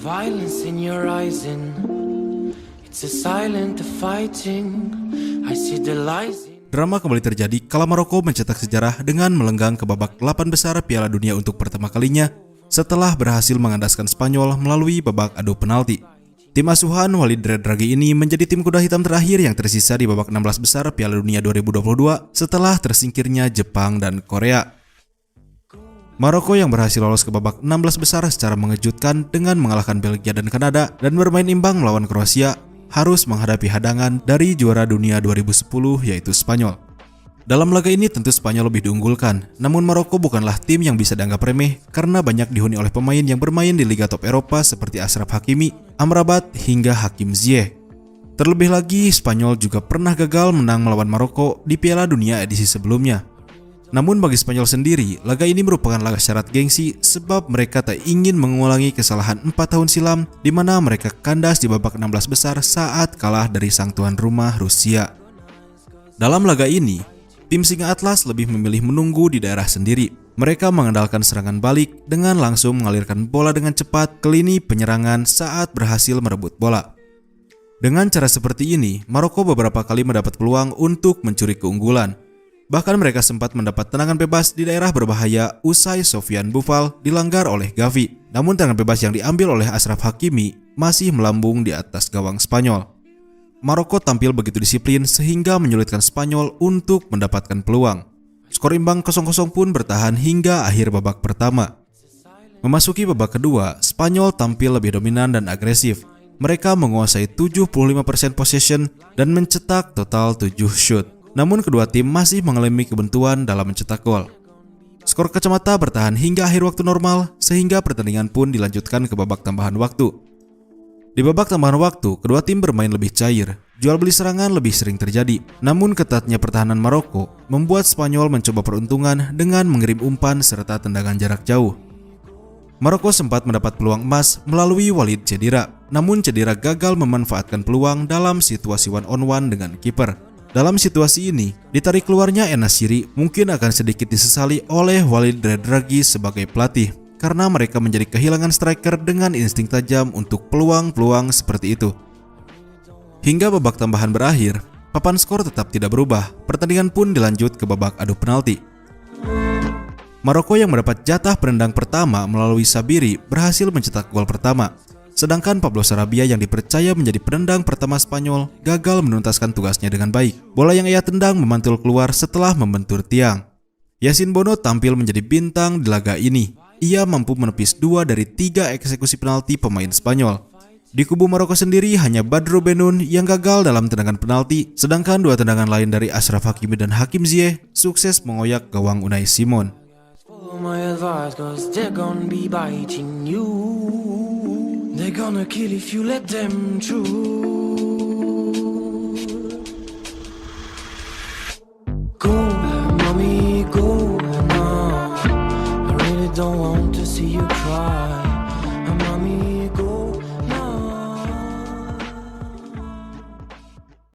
violence in your eyes and it's a silent fighting. I see the lies. Drama kembali terjadi kala Maroko mencetak sejarah dengan melenggang ke babak 8 besar Piala Dunia untuk pertama kalinya setelah berhasil mengandaskan Spanyol melalui babak adu penalti. Tim asuhan Walid Regragui ini menjadi tim kuda hitam terakhir yang tersisa di babak 16 besar Piala Dunia 2022 setelah tersingkirnya Jepang dan Korea. Maroko yang berhasil lolos ke babak 16 besar secara mengejutkan dengan mengalahkan Belgia dan Kanada dan bermain imbang melawan Kroasia harus menghadapi hadangan dari juara dunia 2010 yaitu Spanyol. Dalam laga ini tentu Spanyol lebih diunggulkan, namun Maroko bukanlah tim yang bisa dianggap remeh karena banyak dihuni oleh pemain yang bermain di liga top Eropa seperti Achraf Hakimi, Amrabat hingga Hakim Ziyech. Terlebih lagi, Spanyol juga pernah gagal menang melawan Maroko di Piala Dunia edisi sebelumnya. Namun bagi Spanyol sendiri, laga ini merupakan laga syarat gengsi sebab mereka tak ingin mengulangi kesalahan 4 tahun silam di mana mereka kandas di babak 16 besar saat kalah dari sang tuan rumah Rusia. Dalam laga ini, tim Singa Atlas lebih memilih menunggu di daerah sendiri. Mereka mengandalkan serangan balik dengan langsung mengalirkan bola dengan cepat ke lini penyerangan saat berhasil merebut bola. Dengan cara seperti ini, Maroko beberapa kali mendapat peluang untuk mencuri keunggulan. Bahkan mereka sempat mendapat tendangan bebas di daerah berbahaya usai Sofiane Boufal dilanggar oleh Gavi. Namun tendangan bebas yang diambil oleh Achraf Hakimi masih melambung di atas gawang Spanyol. Maroko tampil begitu disiplin sehingga menyulitkan Spanyol untuk mendapatkan peluang. Skor imbang 0-0 pun bertahan hingga akhir babak pertama. Memasuki babak kedua, Spanyol tampil lebih dominan dan agresif. Mereka menguasai 75% possession dan mencetak total 7 shoot. Namun kedua tim masih mengalami kebentuan dalam mencetak gol. Skor kacamata bertahan hingga akhir waktu normal sehingga pertandingan pun dilanjutkan ke babak tambahan waktu. Di babak tambahan waktu, kedua tim bermain lebih cair. Jual beli serangan lebih sering terjadi. Namun ketatnya pertahanan Maroko membuat Spanyol mencoba peruntungan dengan mengirim umpan serta tendangan jarak jauh. Maroko sempat mendapat peluang emas melalui Walid Chedira. Namun Chedira gagal memanfaatkan peluang dalam situasi one-on-one dengan kiper. Dalam situasi ini, ditarik keluarnya En-Nesyri mungkin akan sedikit disesali oleh Walid Regragui sebagai pelatih karena mereka menjadi kehilangan striker dengan insting tajam untuk peluang-peluang seperti itu. Hingga babak tambahan berakhir, papan skor tetap tidak berubah. Pertandingan pun dilanjut ke babak adu penalti. Maroko yang mendapat jatah penendang pertama melalui Sabiri berhasil mencetak gol pertama. Sedangkan Pablo Sarabia yang dipercaya menjadi penendang pertama Spanyol gagal menuntaskan tugasnya dengan baik. Bola yang ia tendang memantul keluar setelah membentur tiang. Yassine Bono tampil menjadi bintang di laga ini. Ia mampu menepis 2 dari 3 eksekusi penalti pemain Spanyol. Di kubu Maroko sendiri hanya Badro Benoun yang gagal dalam tendangan penalti, sedangkan 2 tendangan lain dari Achraf Hakimi dan Hakim Ziyech sukses mengoyak gawang Unai Simon. They're gonna kill if you let them through.